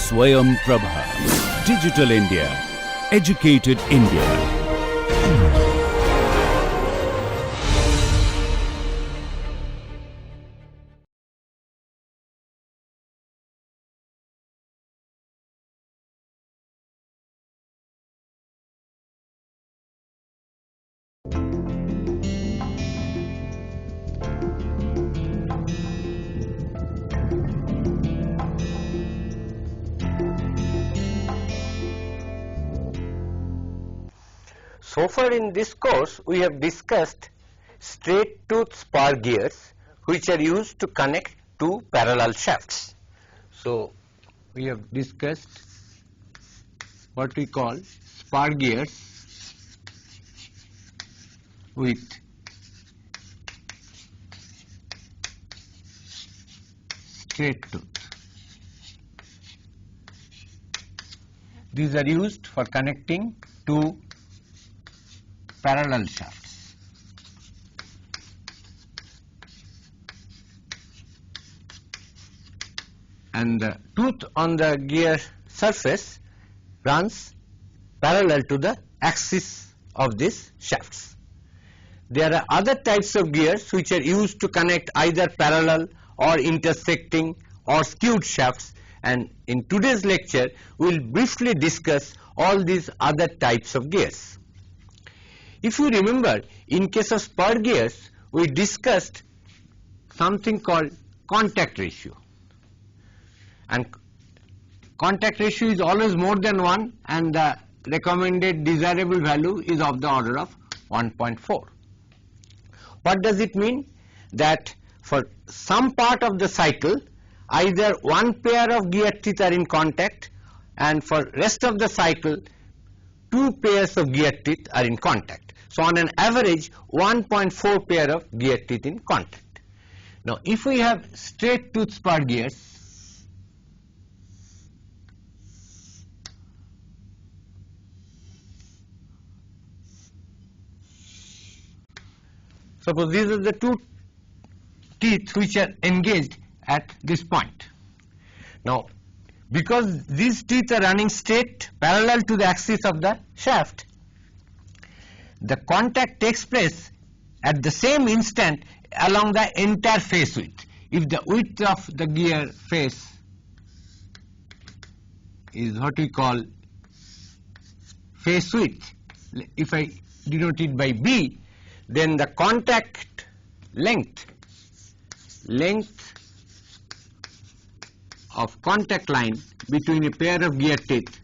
Swayam Prabha. Digital India. Educated India. So far in this course, we have discussed straight tooth spar gears which are used to connect two parallel shafts. So, we have discussed what we call spar gears with straight tooth. These are used for connecting two parallel shafts. And the tooth on the gear surface runs parallel to the axis of these shafts. There are other types of gears which are used to connect either parallel or intersecting or skewed shafts, and in today's lecture we will briefly discuss all these other types of gears. If you remember, in case of spur gears, we discussed something called contact ratio. And contact ratio is always more than 1, and the recommended desirable value is of the order of 1.4. What does it mean? That for some part of the cycle, either one pair of gear teeth are in contact, and for rest of the cycle, two pairs of gear teeth are in contact. So, on an average 1.4 pair of gear teeth in contact. Now, if we have straight tooth spar gears, suppose these are the two teeth which are engaged at this point. Now, because these teeth are running straight parallel to the axis of the shaft, the contact takes place at the same instant along the entire face width. If the width of the gear face is what we call face width, if I denote it by B, then the contact length of contact line between a pair of gear teeth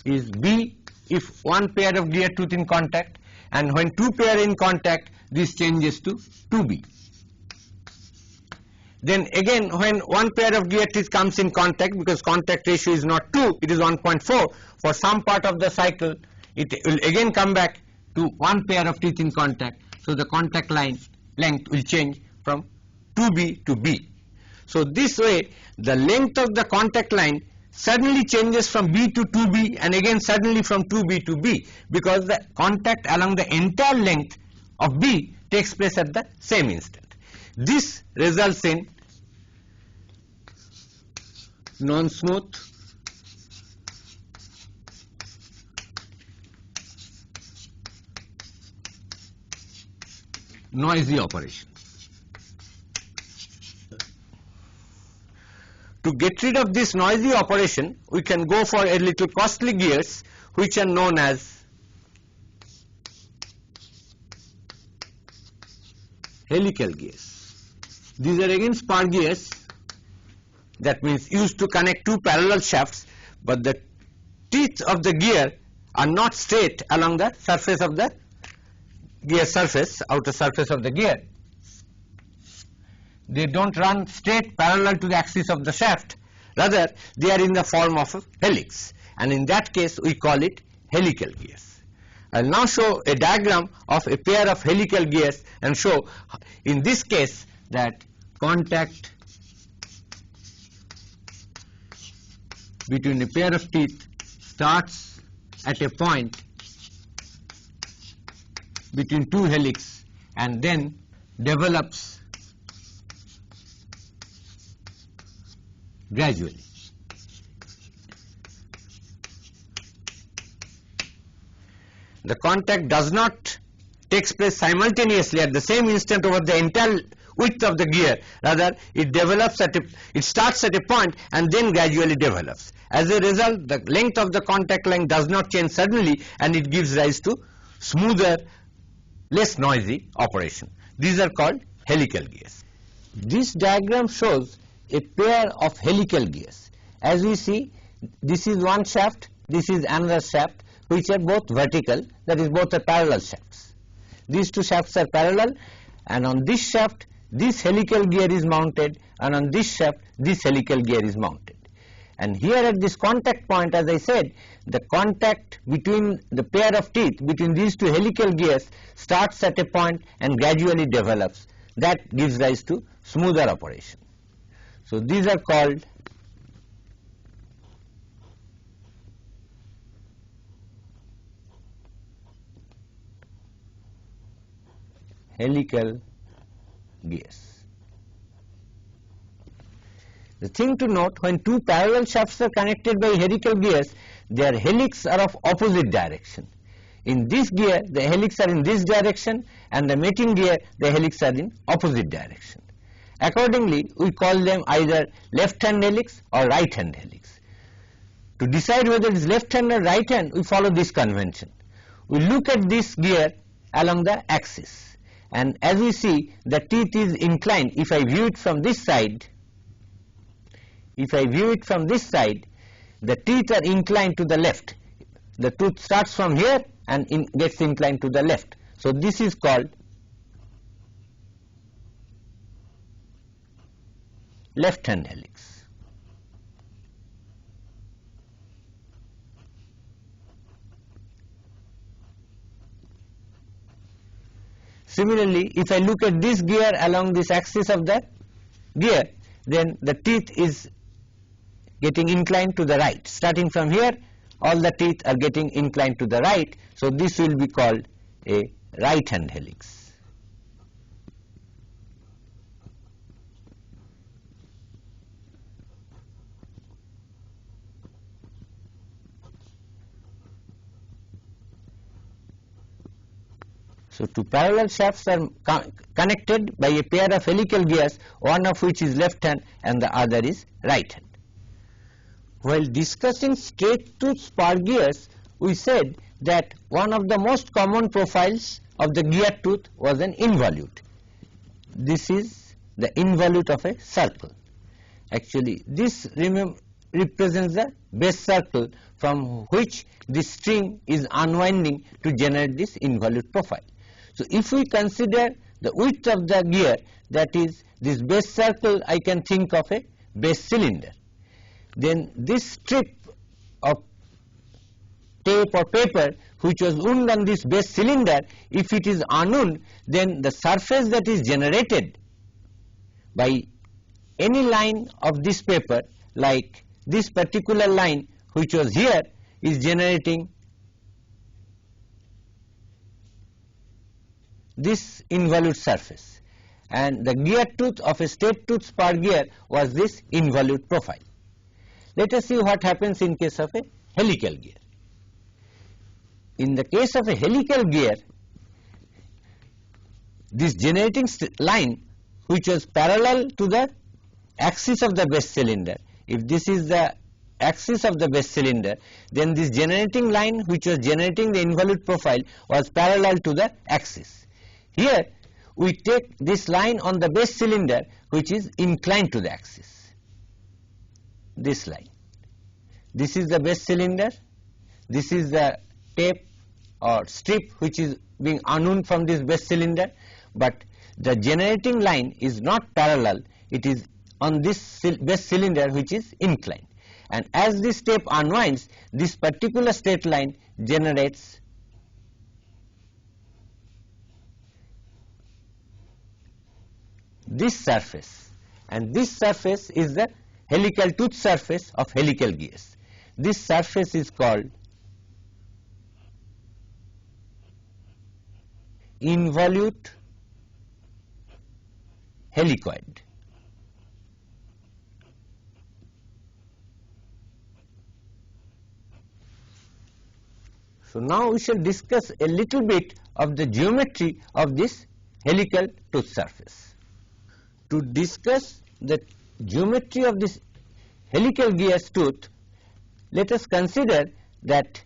is B if one pair of gear tooth in contact, and when two pair in contact, this changes to 2B. Then again, when one pair of gear teeth comes in contact, because contact ratio is not 2, it is 1.4, for some part of the cycle, it will again come back to one pair of teeth in contact. So, the contact line length will change from 2B to B. So, this way, the length of the contact line suddenly changes from B to 2B and again suddenly from 2B to B, because the contact along the entire length of B takes place at the same instant. This results in non-smooth, noisy operation. To get rid of this noisy operation, we can go for a little costly gears which are known as helical gears. These are again spar gears, that means used to connect two parallel shafts, but the teeth of the gear are not straight along the surface of the gear surface, outer surface of the gear. They don't run straight parallel to the axis of the shaft, rather they are in the form of a helix, and in that case we call it helical gears. I will now show a diagram of a pair of helical gears and show in this case that contact between a pair of teeth starts at a point between two helix and then develops gradually. The contact does not takes place simultaneously at the same instant over the entire width of the gear. Rather, it develops it starts at a point and then gradually develops. As a result, the length of the contact line does not change suddenly, and it gives rise to smoother, less noisy operation. These are called helical gears. This diagram shows a pair of helical gears. As we see, this is one shaft, this is another shaft, which are both vertical, that is, both are parallel shafts. These two shafts are parallel, and on this shaft this helical gear is mounted, and on this shaft this helical gear is mounted. And here at this contact point, as I said, the contact between the pair of teeth between these two helical gears starts at a point and gradually develops. That gives rise to smoother operation. So these are called helical gears. The thing to note, when two parallel shafts are connected by helical gears, their helix are of opposite direction. In this gear, the helix are in this direction, and the mating gear, the helix are in opposite direction. Accordingly, we call them either left-hand helix or right-hand helix. To decide whether it is left-hand or right-hand, we follow this convention. We look at this gear along the axis, and as we see, the teeth is inclined. If I view it from this side, the teeth are inclined to the left. The tooth starts from here and gets inclined to the left. So this is called left-hand helix. Similarly, if I look at this gear along this axis of the gear, then the teeth is getting inclined to the right. Starting from here, all the teeth are getting inclined to the right, so this will be called a right-hand helix. So two parallel shafts are connected by a pair of helical gears, one of which is left hand and the other is right hand. While discussing straight tooth spar gears, we said that one of the most common profiles of the gear tooth was an involute. This is the involute of a circle. Actually, this represents the base circle from which this string is unwinding to generate this involute profile. So if we consider the width of the gear, that is this base circle, I can think of a base cylinder. Then this strip of tape or paper which was wound on this base cylinder, if it is unwound, then the surface that is generated by any line of this paper, like this particular line which was here, is generating this involute surface, and the gear tooth of a straight tooth spar gear was this involute profile. Let us see what happens in case of a helical gear. In the case of a helical gear, this generating line which was parallel to the axis of the base cylinder, if this is the axis of the base cylinder, then this generating line which was generating the involute profile was parallel to the axis. Here we take this line on the base cylinder which is inclined to the axis. This line. This is the base cylinder, this is the tape or strip which is being unwound from this base cylinder, but the generating line is not parallel, it is on this base cylinder which is inclined. And as this tape unwinds, this particular straight line generates this surface, and this surface is the helical tooth surface of helical gears. This surface is called involute helicoid. So now we shall discuss a little bit of the geometry of this helical tooth surface. To discuss the geometry of this helical gears tooth, let us consider that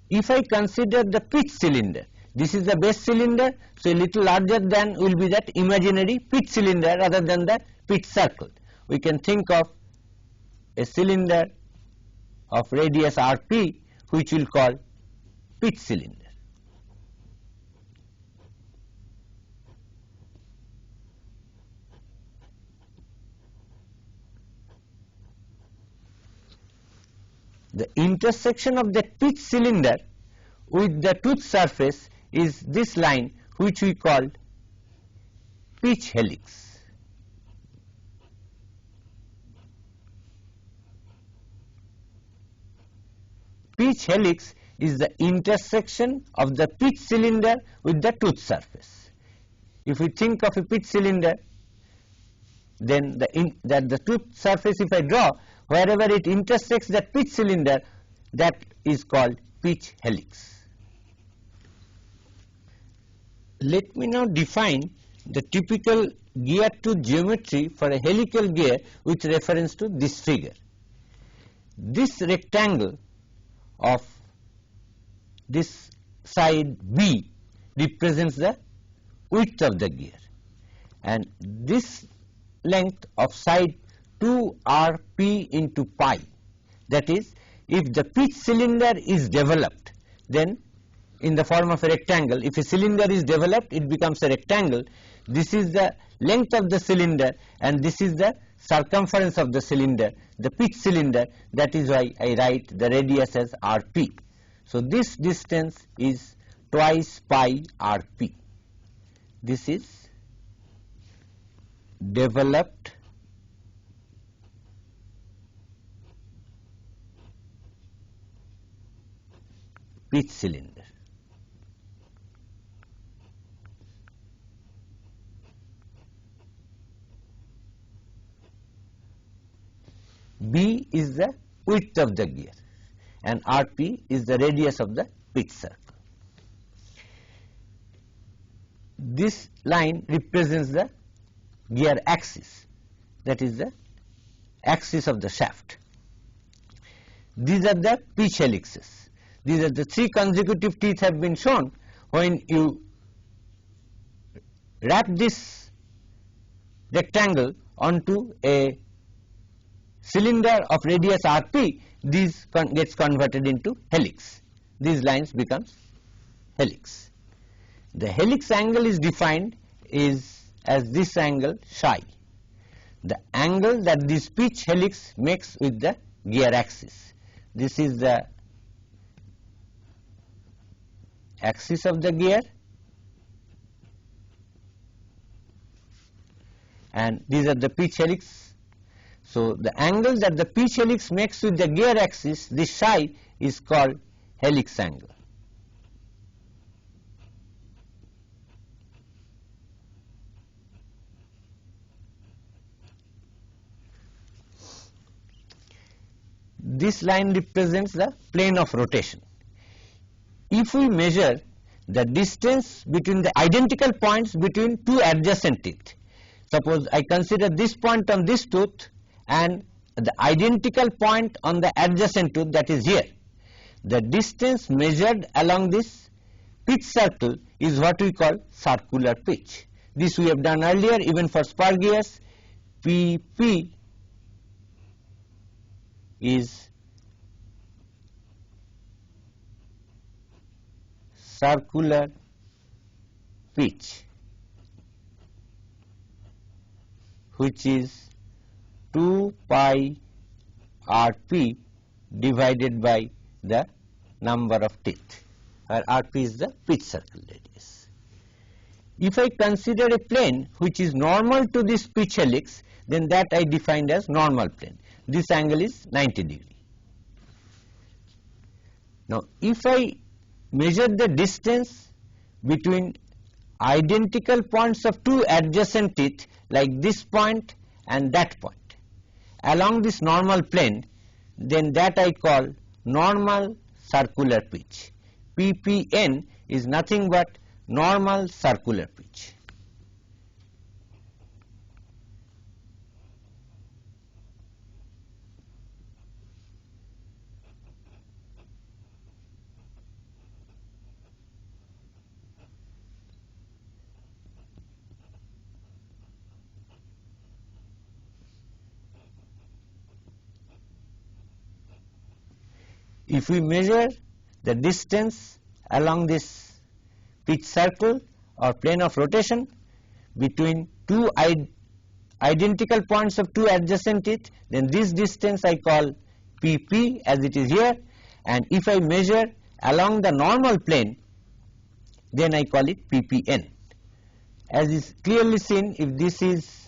if I consider the pitch cylinder, this is the base cylinder, so a little larger than will be that imaginary pitch cylinder rather than the pitch circle. We can think of a cylinder of radius Rp, which we will call pitch cylinder. The intersection of the pitch cylinder with the tooth surface is this line, which we call pitch helix. Pitch helix is the intersection of the pitch cylinder with the tooth surface. If we think of a pitch cylinder, then the tooth surface, if I draw, wherever it intersects that pitch cylinder, that is called pitch helix. Let me now define the typical gear tooth geometry for a helical gear with reference to this figure. This rectangle of this side B represents the width of the gear, and this length of side 2rp into pi, that is, if the pitch cylinder is developed, then in the form of a rectangle, if a cylinder is developed, it becomes a rectangle. This is the length of the cylinder and this is the circumference of the cylinder, the pitch cylinder. That is why I write the radius as Rp. So this distance is twice pi Rp. This is developed pitch cylinder. B is the width of the gear and Rp is the radius of the pitch circle. This line represents the gear axis, that is the axis of the shaft. These are the pitch helixes. These are the three consecutive teeth have been shown. When you wrap this rectangle onto a cylinder of radius Rp, this gets converted into helix. These lines becomes helix. The helix angle is defined as this angle psi, the angle that this pitch helix makes with the gear axis. This is the axis of the gear and these are the pitch helix. So the angle that the pitch helix makes with the gear axis, this psi, is called helix angle. This line represents the plane of rotation. If we measure the distance between the identical points between two adjacent teeth, suppose I consider this point on this tooth and the identical point on the adjacent tooth, that is here, the distance measured along this pitch circle is what we call circular pitch. This we have done earlier even for spur gears. Pp is circular pitch, which is 2 pi Rp divided by the number of teeth, where Rp is the pitch circle radius. If I consider a plane which is normal to this pitch helix, then that I defined as normal plane. This angle is 90 degree. Now if I measure the distance between identical points of two adjacent teeth, like this point and that point, along this normal plane, then that I call normal circular pitch. ppn is nothing but normal circular pitch. If we measure the distance along this pitch circle or plane of rotation between two identical points of two adjacent teeth, then this distance I call pp as it is here, and if I measure along the normal plane, then I call it ppn. As is clearly seen, if this is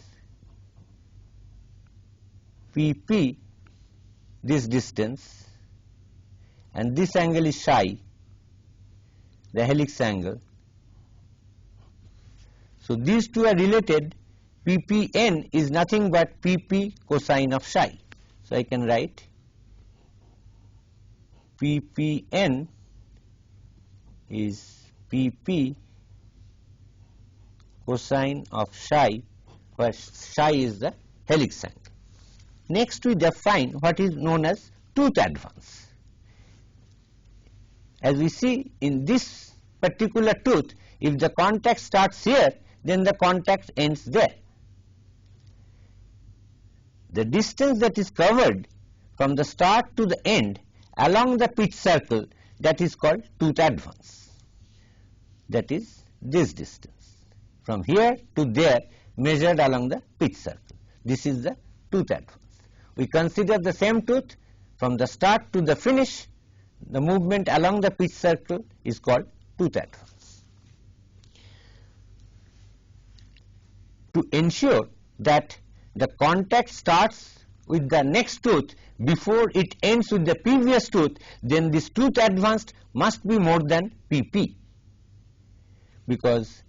pp, this distance, and this angle is psi, the helix angle. So these two are related. ppn is nothing but pp cosine of psi. So I can write ppn is pp cosine of psi, where psi is the helix angle. Next we define what is known as tooth advance. As we see in this particular tooth, if the contact starts here, then the contact ends there. The distance that is covered from the start to the end along the pitch circle, that is called tooth advance. That is this distance from here to there measured along the pitch circle. This is the tooth advance. We consider the same tooth from the start to the finish. The movement along the pitch circle is called tooth advance. To ensure that the contact starts with the next tooth before it ends with the previous tooth, then this tooth advance must be more than pp, because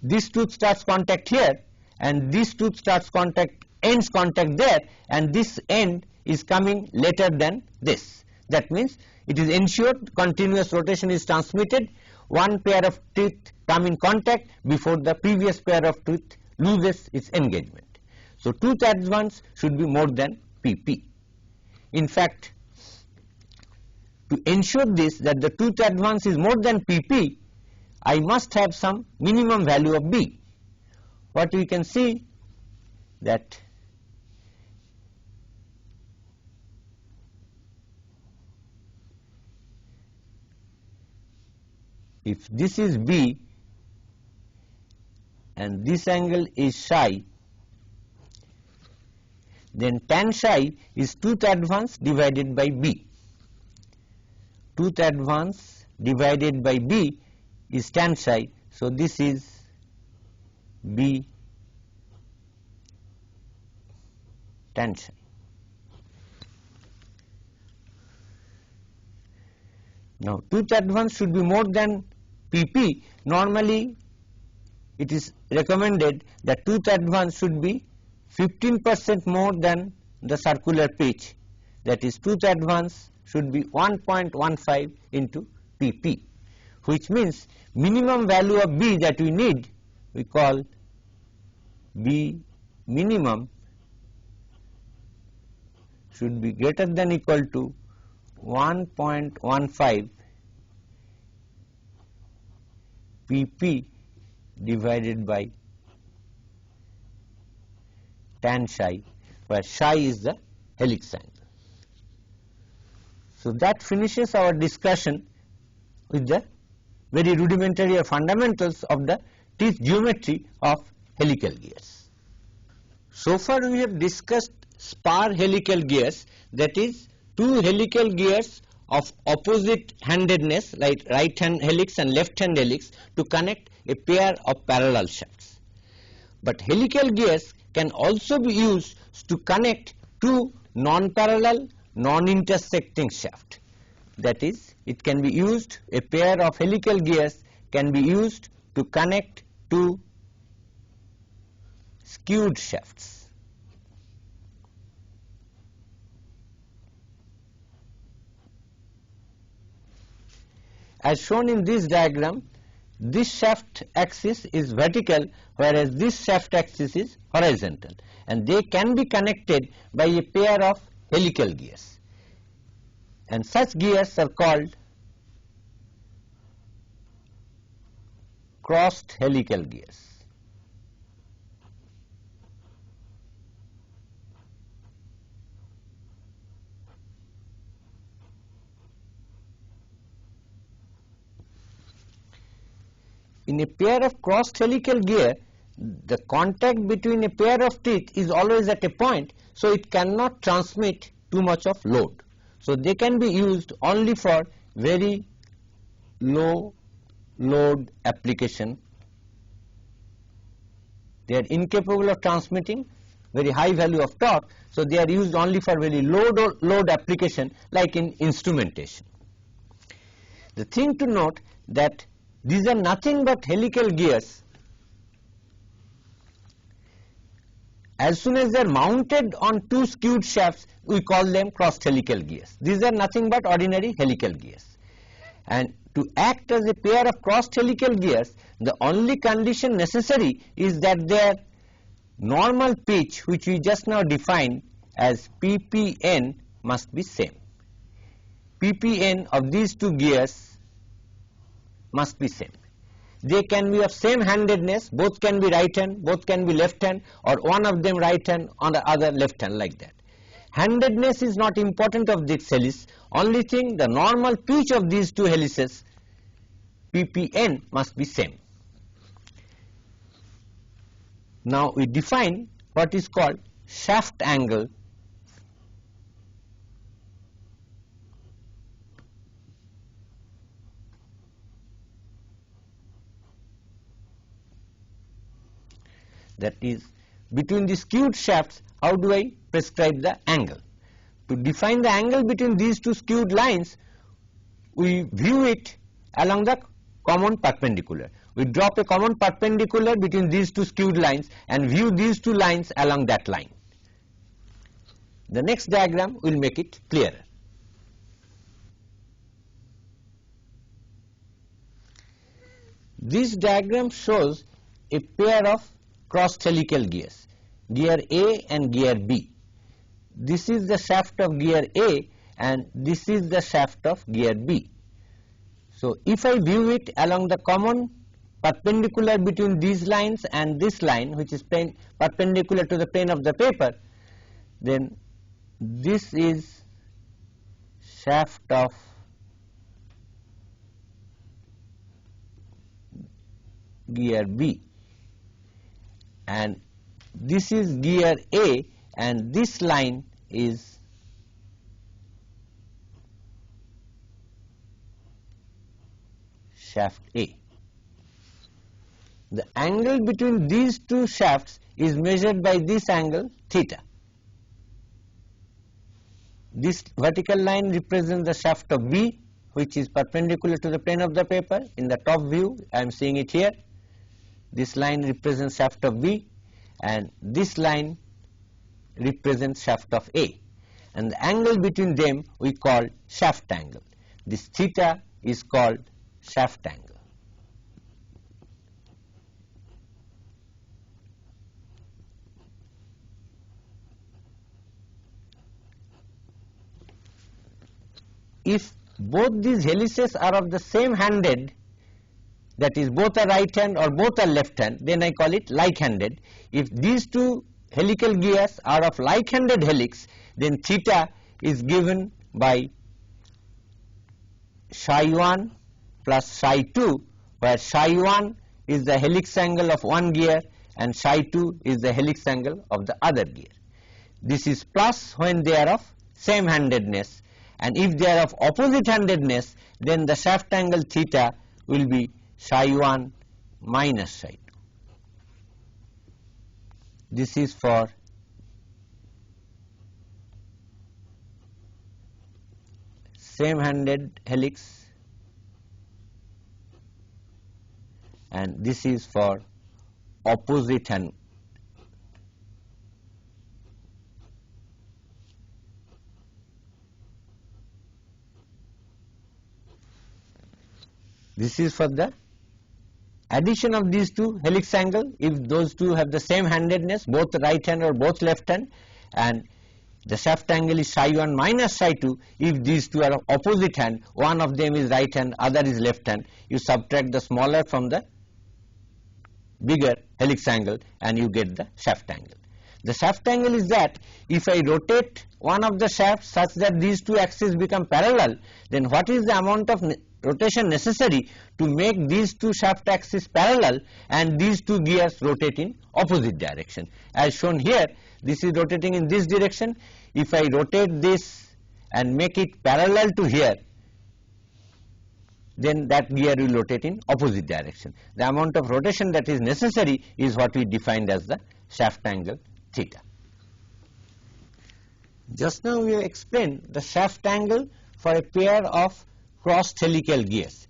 this tooth starts contact here and this tooth starts contact, ends contact there, and this end is coming later than this. That means it is ensured continuous rotation is transmitted, one pair of teeth come in contact before the previous pair of teeth loses its engagement. So tooth advance should be more than pp. In fact, to ensure this, that the tooth advance is more than pp, I must have some minimum value of b. What we can see that if this is b and this angle is psi, then tan psi is tooth advance divided by b. Tooth advance divided by b is tan psi, so this is b tan psi. Now tooth advance should be more than pp. Normally it is recommended that tooth advance should be 15% more than the circular pitch, that is tooth advance should be 1.15 into pp, which means minimum value of b that we need we call b minimum should be greater than equal to 1.15 pp divided by tan psi, where psi is the helix angle. So that finishes our discussion with the very rudimentary fundamentals of the teeth geometry of helical gears. So far we have discussed spar helical gears, that is two helical gears of opposite handedness like right hand helix and left hand helix to connect a pair of parallel shafts. But helical gears can also be used to connect two non-parallel, non-intersecting shafts. That is, it can be used, a pair of helical gears can be used to connect two skewed shafts. as shown in this diagram, this shaft axis is vertical, whereas this shaft axis is horizontal, and they can be connected by a pair of helical gears, and such gears are called crossed helical gears. In a pair of crossed helical gear, the contact between a pair of teeth is always at a point, so it cannot transmit too much of load. So they can be used only for very low load application. They are incapable of transmitting very high value of torque, so they are used only for very low load application, like in instrumentation. The thing to note that these are nothing but helical gears. As soon as they are mounted on two skewed shafts, we call them crossed helical gears. These are nothing but ordinary helical gears. And to act as a pair of crossed helical gears, the only condition necessary is that their normal pitch, which we just now defined as ppn, must be same. ppn of these two gears must be same. They can be of same handedness, both can be right hand, both can be left hand, or one of them right hand on the other left hand, like that. Handedness is not important of this helice, only thing the normal pitch of these two helices ppn must be same. Now we define what is called shaft angle . That is, between the skewed shafts, how do I prescribe the angle? To define the angle between these two skewed lines, we view it along the common perpendicular. We drop a common perpendicular between these two skewed lines and view these two lines along that line. The next diagram will make it clearer. This diagram shows a pair of crossed helical gears, gear A and gear B. This is the shaft of gear A and this is the shaft of gear B. So if I view it along the common perpendicular between these lines and this line, which is perpendicular to the plane of the paper, then this is shaft of gear B, and this is gear A, and this line is shaft A. The angle between these two shafts is measured by this angle theta. This vertical line represents the shaft of B, which is perpendicular to the plane of the paper. In the top view, I am seeing it here. This line represents shaft of B and this line represents shaft of A, and the angle between them we call shaft angle. This theta is called shaft angle. If both these helices are of the same handed, that is both are right hand or both are left hand, then I call it like handed. If these two helical gears are of like handed helix, then theta is given by psi 1 plus psi 2, where psi 1 is the helix angle of one gear and psi 2 is the helix angle of the other gear. This is plus when they are of same handedness, and if they are of opposite handedness, then the shaft angle theta will be psi 1 minus psi 2. This is for same handed helix and this is for opposite hand. This is for the addition of these two helix angle, if those two have the same handedness, both right hand or both left hand, and the shaft angle is psi 1 minus psi 2 if these two are of opposite hand, one of them is right hand, other is left hand, you subtract the smaller from the bigger helix angle and you get the shaft angle. The shaft angle is that if I rotate one of the shafts such that these two axes become parallel, then what is the amount of rotation necessary to make these two shaft axes parallel and these two gears rotate in opposite direction. As shown here, this is rotating in this direction. If I rotate this and make it parallel to here, then that gear will rotate in opposite direction. The amount of rotation that is necessary is what we defined as the shaft angle theta. Just now we have explained the shaft angle for a pair of crossed helical gears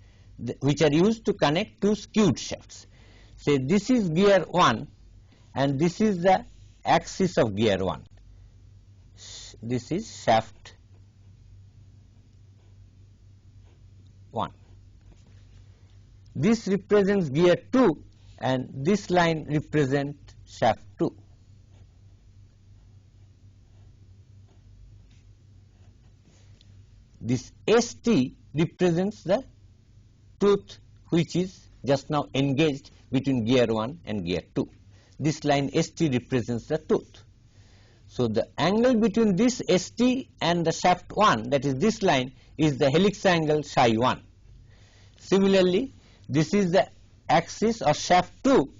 which are used to connect two skewed shafts. Say this is gear 1 and this is the axis of gear 1. This is shaft 1. This represents gear 2 and this line represents shaft 2. This ST represents the tooth which is just now engaged between gear 1 and gear 2. This line ST represents the tooth. So the angle between this ST and the shaft 1, that is this line, is the helix angle psi 1. Similarly, this is the axis of shaft 2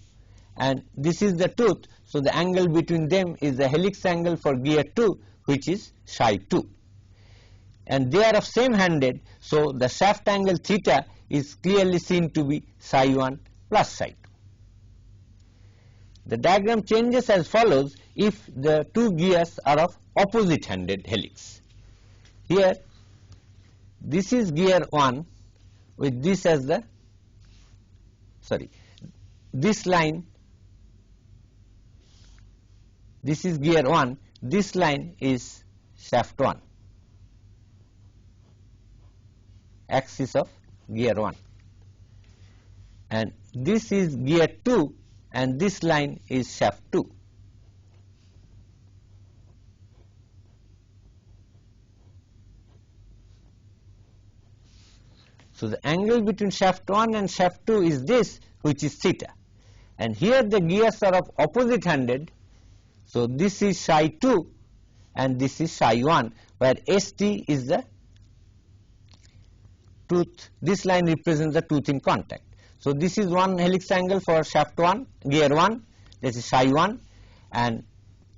and this is the tooth, so the angle between them is the helix angle for gear 2 which is psi 2. And they are of same handed, so the shaft angle theta is clearly seen to be psi 1 plus psi 2. The diagram changes as follows if the two gears are of opposite handed helix. Here this is gear 1 with this as the this line, this is gear 1, this line is shaft 1, axis of gear 1, and this is gear 2 and this line is shaft 2. So the angle between shaft 1 and shaft 2 is this, which is theta, and here the gears are of opposite handed, so this is psi 2 and this is psi 1, where ST is the tooth, this line represents the tooth in contact. So this is one helix angle for shaft 1, gear 1, this is psi 1, and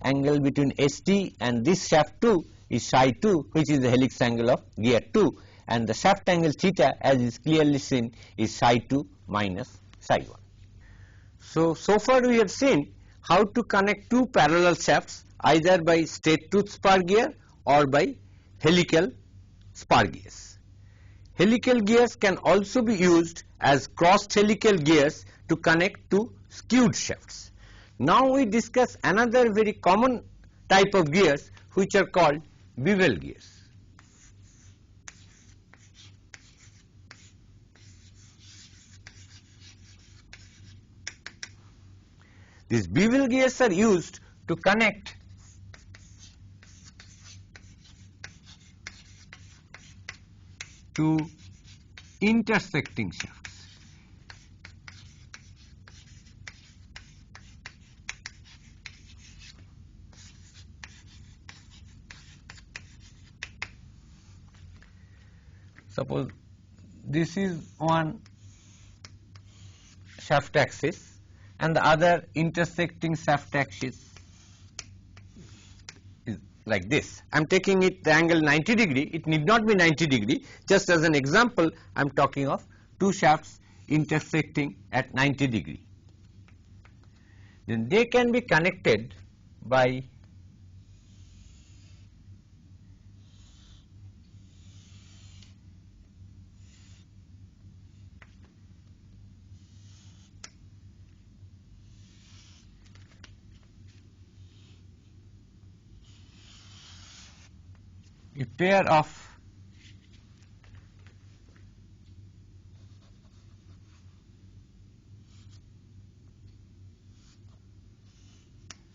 angle between ST and this shaft 2 is psi 2, which is the helix angle of gear 2, and the shaft angle theta, as is clearly seen, is psi 2 minus psi 1. So far we have seen how to connect two parallel shafts either by straight tooth spar gear or by helical spar gears. Helical gears can also be used as crossed helical gears to connect two skewed shafts. Now we discuss another very common type of gears which are called bevel gears. These bevel gears are used to connect two intersecting shafts. Suppose this is one shaft axis and the other intersecting shaft axis is like this. I am taking it the angle 90 degree, it need not be 90 degree, just as an example I am talking of two shafts intersecting at 90 degree. Then they can be connected by a pair of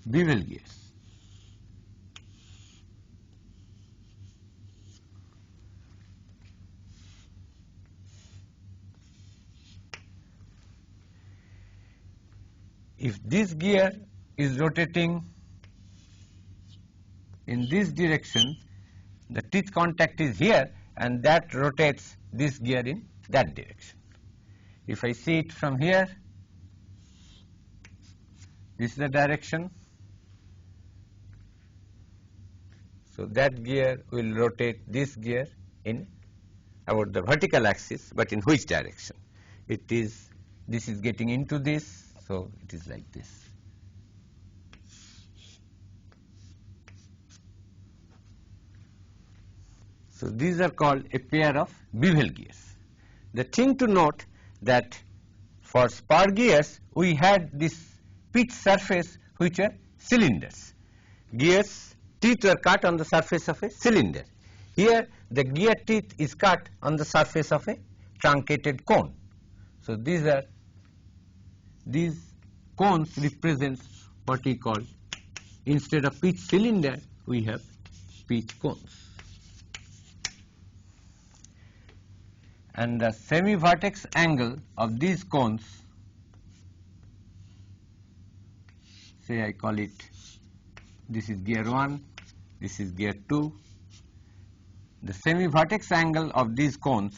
bevel gears. If this gear is rotating in this direction, the teeth contact is here and that rotates this gear in that direction. If I see it from here, this is the direction. So that gear will rotate this gear in about the vertical axis, but in which direction? It is, this is getting into this, so it is like this. So these are called a pair of bevel gears. The thing to note that for spur gears we had this pitch surface which are cylinders. Gears teeth were cut on the surface of a cylinder. Here the gear teeth is cut on the surface of a truncated cone. So these cones represents what we call, instead of pitch cylinder we have pitch cones. And the semi-vertex angle of these cones, say I call it, this is gear 1, this is gear 2. The semi-vertex angle of these cones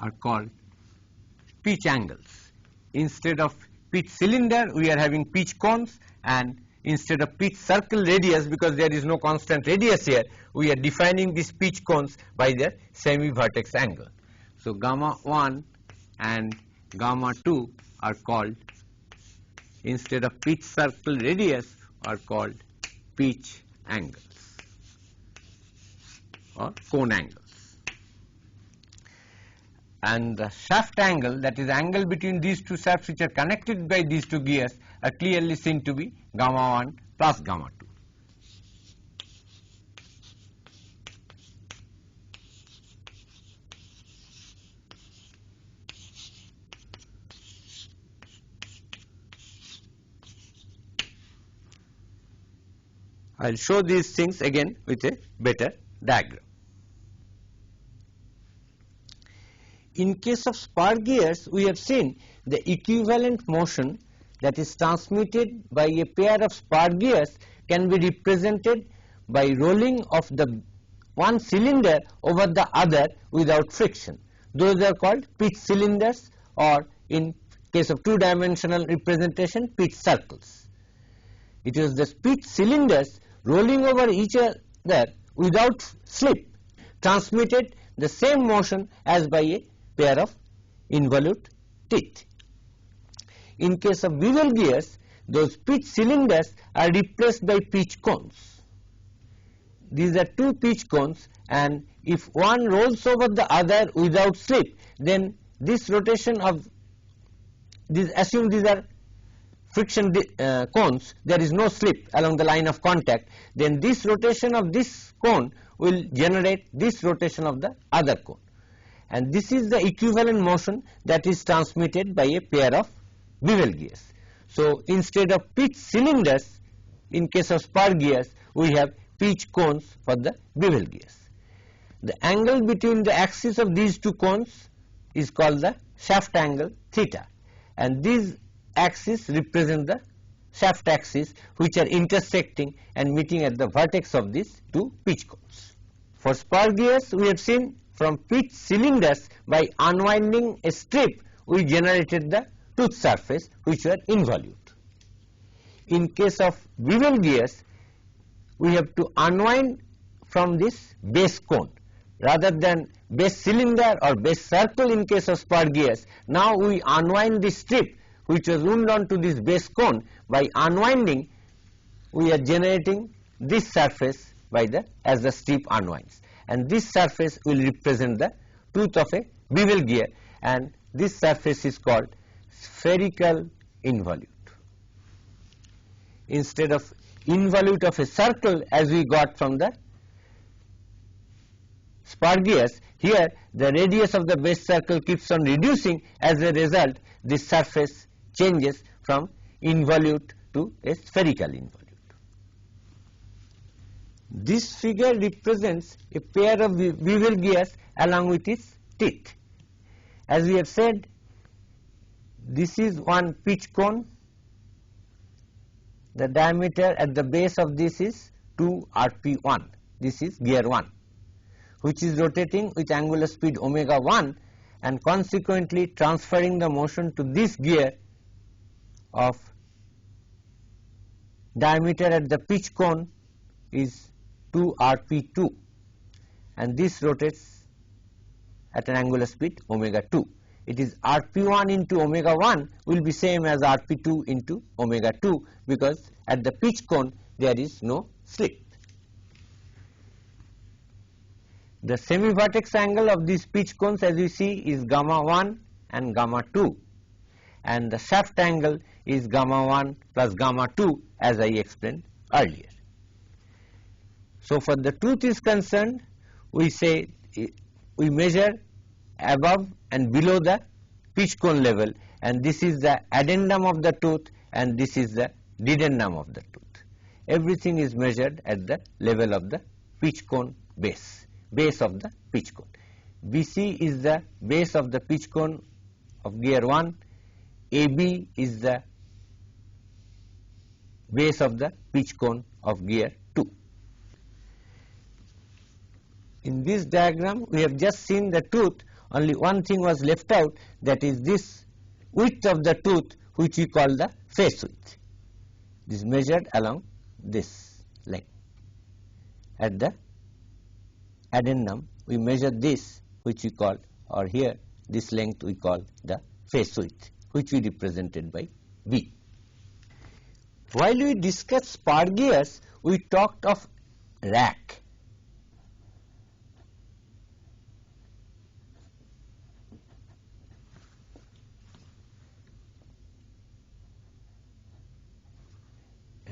are called pitch angles. Instead of pitch cylinder we are having pitch cones, and instead of pitch circle radius, because there is no constant radius here, we are defining these pitch cones by their semi-vertex angle. So gamma 1 and gamma 2 are called, instead of pitch circle radius, are called pitch angles or cone angles. And the shaft angle, that is angle between these two shafts which are connected by these two gears, are clearly seen to be gamma 1 plus gamma 2. I will show these things again with a better diagram. In case of spur gears, we have seen the equivalent motion that is transmitted by a pair of spur gears can be represented by rolling of the one cylinder over the other without friction. Those are called pitch cylinders, or in case of two-dimensional representation, pitch circles. It is the pitch cylinders rolling over each other without slip transmitted the same motion as by a pair of involute teeth. In case of bevel gears, those pitch cylinders are replaced by pitch cones. These are two pitch cones, and if one rolls over the other without slip, then this rotation of these, assume these are friction cones, there is no slip along the line of contact, then this rotation of this cone will generate this rotation of the other cone. And this is the equivalent motion that is transmitted by a pair of bevel gears. So instead of pitch cylinders, in case of spur gears, we have pitch cones for the bevel gears. The angle between the axis of these two cones is called the shaft angle theta, and these axes represent the shaft axis which are intersecting and meeting at the vertex of these two pitch cones. For spur gears, we have seen from pitch cylinders, by unwinding a strip we generated the tooth surface which were involute. In case of bevel gears, we have to unwind from this base cone rather than base cylinder or base circle. In case of spur gears, now we unwind this strip which was wound onto this base cone. By unwinding, we are generating this surface by the, as the strip unwinds, and this surface will represent the tooth of a bevel gear, and this surface is called spherical involute. Instead of involute of a circle as we got from the spur gears, here the radius of the base circle keeps on reducing. As a result, this surface changes from involute to a spherical involute. This figure represents a pair of bevel gears along with its teeth. As we have said, this is one pitch cone. The diameter at the base of this is 2 rp1. This is gear 1, which is rotating with angular speed omega 1 and consequently transferring the motion to this gear of diameter at the pitch cone is 2 rp2, and this rotates at an angular speed omega 2. It is rp1 into omega 1 will be same as rp2 into omega 2, because at the pitch cone there is no slip. The semi-vertex angle of these pitch cones, as you see, is gamma 1 and gamma 2, and the shaft angle is gamma 1 plus gamma 2, as I explained earlier. So for the tooth is concerned, we say we measure above and below the pitch cone level, and this is the addendum of the tooth and this is the dedendum of the tooth. Everything is measured at the level of the pitch cone base of the pitch cone. BC is the base of the pitch cone of gear 1, AB is the base of the pitch cone of gear 2. In this diagram, we have just seen the tooth. Only one thing was left out, that is this width of the tooth, which we call the face width. This is measured along this length. At the addendum, we measure this, which we call, or here this length we call the face width, which we represented by B. While we discussed spur gears, we talked of rack.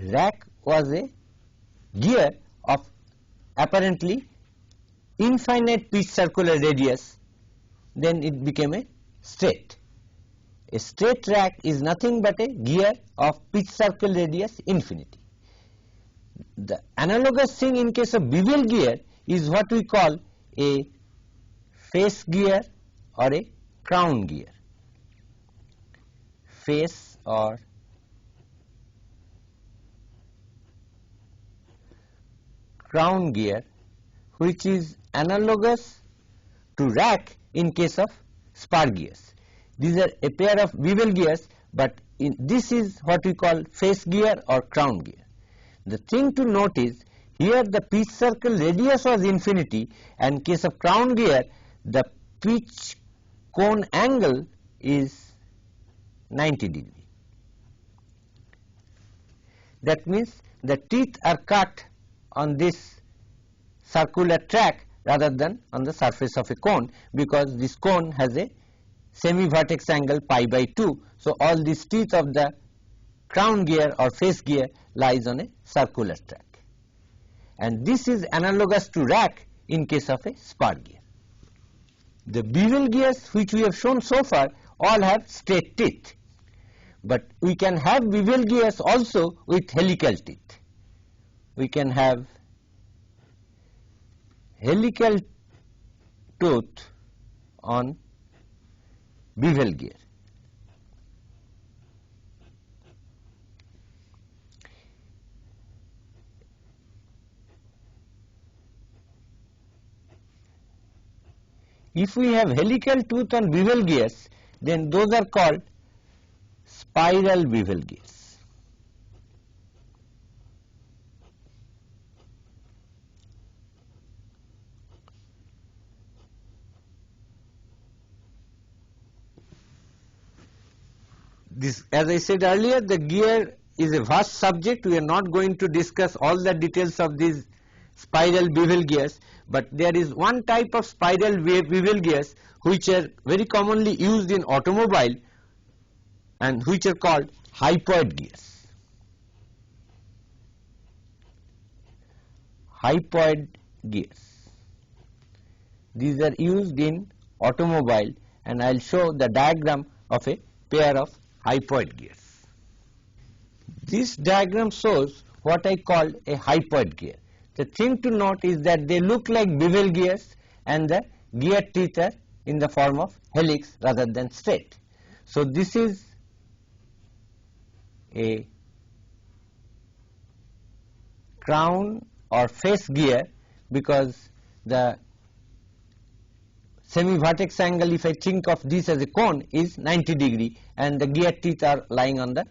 Rack was a gear of apparently infinite pitch circular radius, then it became a straight. A straight rack is nothing but a gear of pitch circle radius infinity. The analogous thing in case of bevel gear is what we call a face gear or a crown gear. Face or crown gear, which is analogous to rack in case of spur gears. These are a pair of bevel gears, but this is what we call face gear or crown gear. The thing to note is, here the pitch circle radius was infinity, and in case of crown gear the pitch cone angle is 90 degree. That means the teeth are cut on this circular track rather than on the surface of a cone, because this cone has a semi-vertex angle pi by 2. So all these teeth of the crown gear or face gear lies on a circular track, and this is analogous to rack in case of a spur gear. The bevel gears which we have shown so far all have straight teeth, but we can have bevel gears also with helical teeth. We can have helical tooth on bevel gear. If we have helical tooth on bevel gears, then those are called spiral bevel gears. This, as I said earlier, the gear is a vast subject. We are not going to discuss all the details of these spiral bevel gears, but there is one type of spiral bevel gears which are very commonly used in automobile and which are called hypoid gears. Hypoid gears. These are used in automobile, and I will show the diagram of a pair of hypoid gears. This diagram shows what I call a hypoid gear. The thing to note is that they look like bevel gears, and the gear teeth are in the form of helix rather than straight. So this is a crown or face gear, because the semi-vertex angle, if I think of this as a cone, is 90 degree, and the gear teeth are lying on the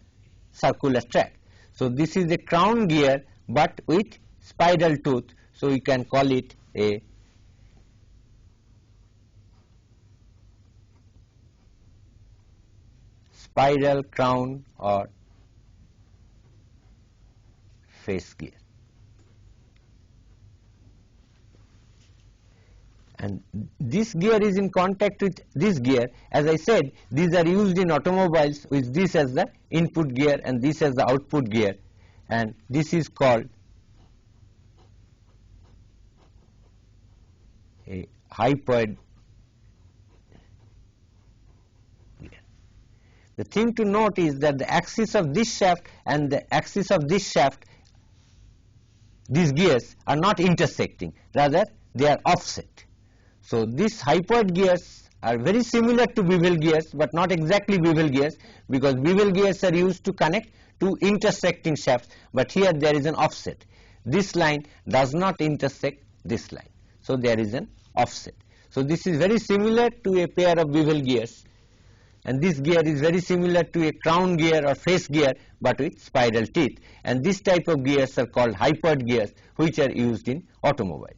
circular track. So this is a crown gear but with spiral tooth, so we can call it a spiral crown or face gear. And this gear is in contact with this gear. As I said, these are used in automobiles with this as the input gear and this as the output gear, and this is called a hypoid gear. The thing to note is that the axis of this shaft and the axis of this shaft, these gears are not intersecting, rather they are offset. So these hypoid gears are very similar to bevel gears, but not exactly bevel gears, because bevel gears are used to connect two intersecting shafts, but here there is an offset. This line does not intersect this line, so there is an offset. So this is very similar to a pair of bevel gears, and this gear is very similar to a crown gear or face gear but with spiral teeth, and this type of gears are called hypoid gears, which are used in automobile.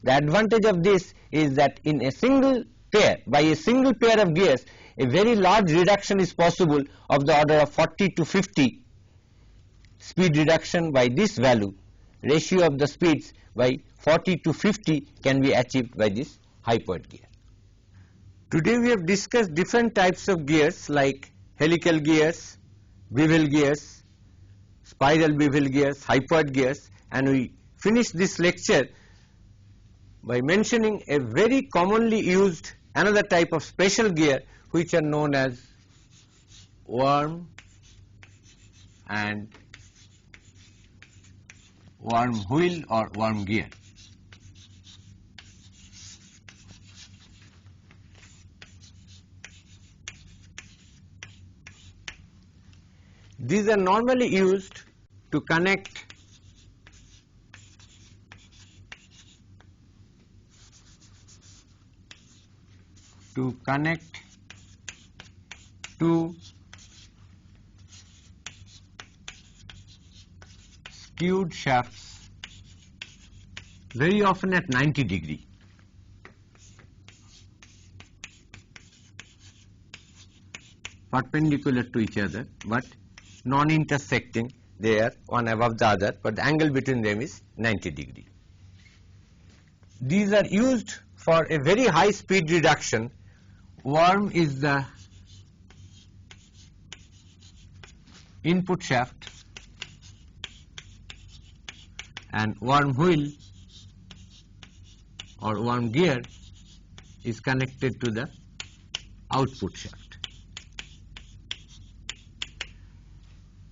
The advantage of this is that in a single pair, by a single pair of gears, a very large reduction is possible of the order of 40 to 50 speed reduction by this value. Ratio of the speeds by 40 to 50 can be achieved by this hypoid gear. Today we have discussed different types of gears like helical gears, bevel gears, spiral bevel gears, hypoid gears, and we finished this lecture by mentioning a very commonly used another type of special gear, which are known as worm and worm wheel or worm gear. These are normally used to connect two skewed shafts, very often at 90 degree. Perpendicular to each other but non-intersecting. They are one above the other, but the angle between them is 90 degree. These are used for a very high speed reduction. Worm is the input shaft and worm wheel or worm gear is connected to the output shaft.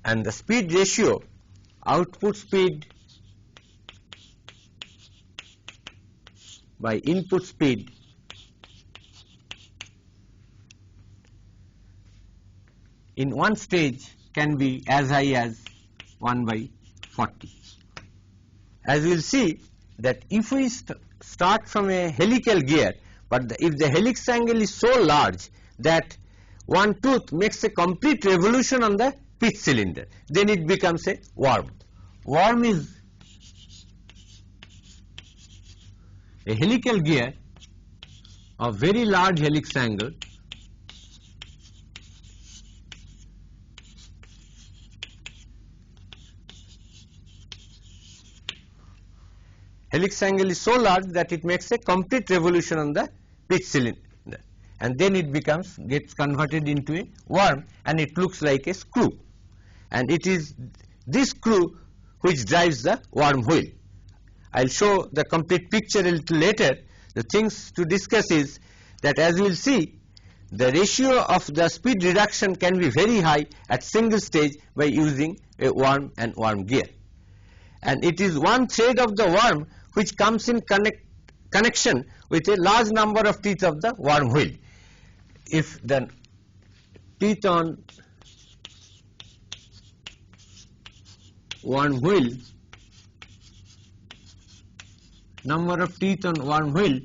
And the speed ratio, output speed by input speed, in one stage can be as high as 1 by 40. As we will see that if we start from a helical gear, but if the helix angle is so large that one tooth makes a complete revolution on the pitch cylinder, then it becomes a worm. Worm is a helical gear of very large helix angle helix angle is so large that it makes a complete revolution on the pitch cylinder, and then it gets converted into a worm, and it looks like a screw, and it is this screw which drives the worm wheel. I will show the complete picture a little later. the things to discuss is that, as we will see, the ratio of the speed reduction can be very high at single stage by using a worm and worm gear. And it is one thread of the worm which comes in connection with a large number of teeth of the worm wheel. If the teeth on worm wheel, number of teeth on worm wheel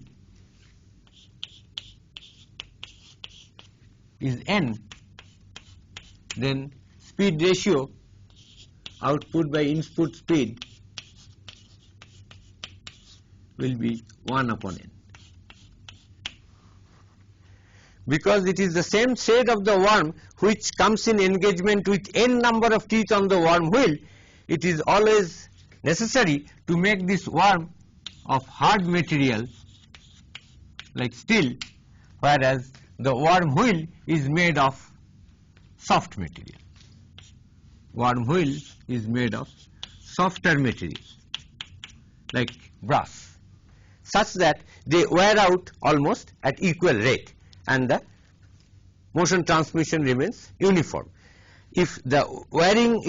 is n, then speed ratio, output by input speed, will be 1 upon n. Because it is the same thread of the worm which comes in engagement with n number of teeth on the worm wheel, it is always necessary to make this worm of hard material like steel, whereas the worm wheel is made of soft material. Worm wheel is made of softer material like brass, such that they wear out almost at equal rate and the motion transmission remains uniform. If the wearing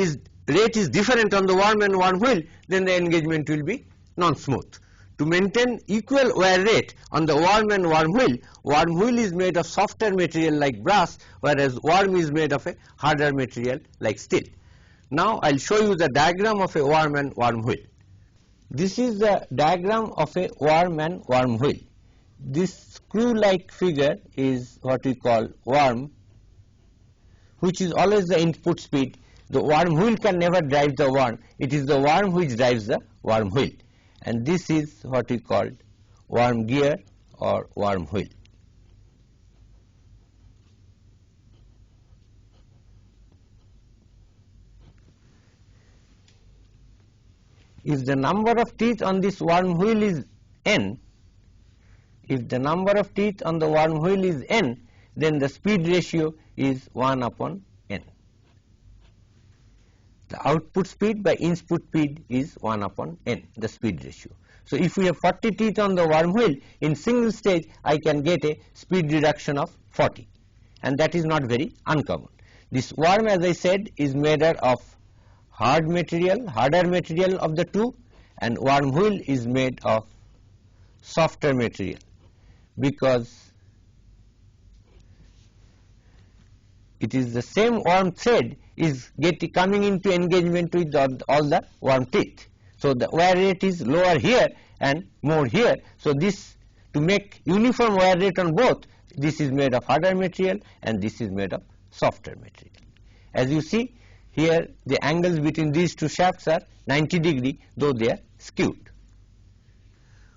rate is different on the worm and worm wheel, then the engagement will be non-smooth. To maintain equal wear rate on the worm and worm wheel is made of softer material like brass, whereas worm is made of a harder material like steel. Now I will show you the diagram of a worm and worm wheel. This is the diagram of a worm and worm wheel. This screw-like figure is what we call worm, which is always the input speed. The worm wheel can never drive the worm, it is the worm which drives the worm wheel. And this is what we call worm gear or worm wheel. If the number of teeth on this worm wheel is n, if the number of teeth on the worm wheel is n, then the speed ratio is 1 upon n. The output speed by input speed is 1 upon n, the speed ratio. So if we have 40 teeth on the worm wheel, in single stage I can get a speed reduction of 40, and that is not very uncommon. This worm, as I said, is made of harder material of the two, and worm wheel is made of softer material, because it is the same worm thread is coming into engagement with all the worm teeth. So the wear rate is lower here and more here. So this, to make uniform wear rate on both, this is made of harder material and this is made of softer material. As you see here, the angles between these two shafts are 90 degree, though they are skewed.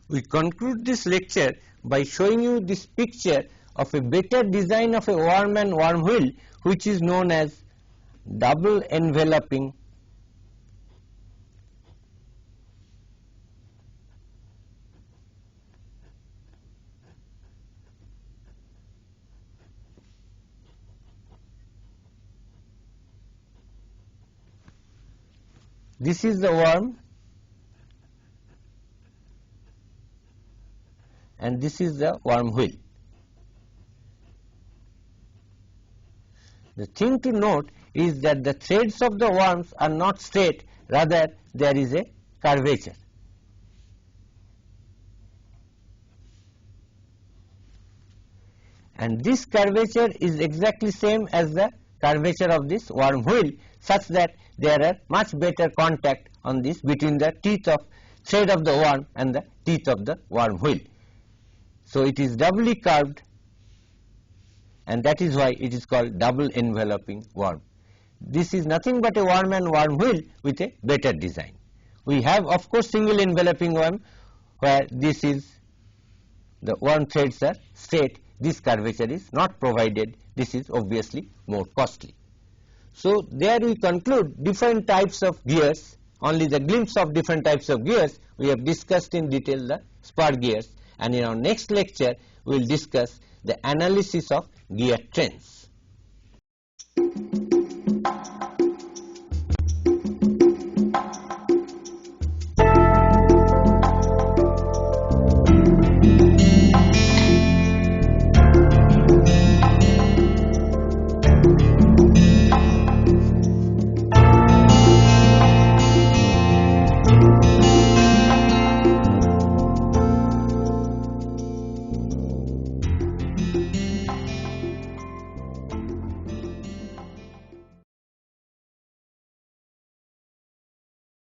We conclude this lecture by showing you this picture of a better design of a worm and worm wheel, which is known as double enveloping This is the worm and this is the worm wheel. The thing to note is that the threads of the worms are not straight, rather there is a curvature. And this curvature is exactly same as the curvature of this worm wheel, such that there are much better contact on this between the teeth of thread of the worm and the teeth of the worm wheel. So it is doubly curved, and that is why it is called double enveloping worm. This is nothing but a worm and worm wheel with a better design. We have, of course, single enveloping worm, where this is the worm threads are straight. This curvature is not provided. This is obviously more costly. So there we conclude different types of gears, only the glimpse of different types of gears. We have discussed in detail the spur gears, and in our next lecture we will discuss the analysis of gear trends.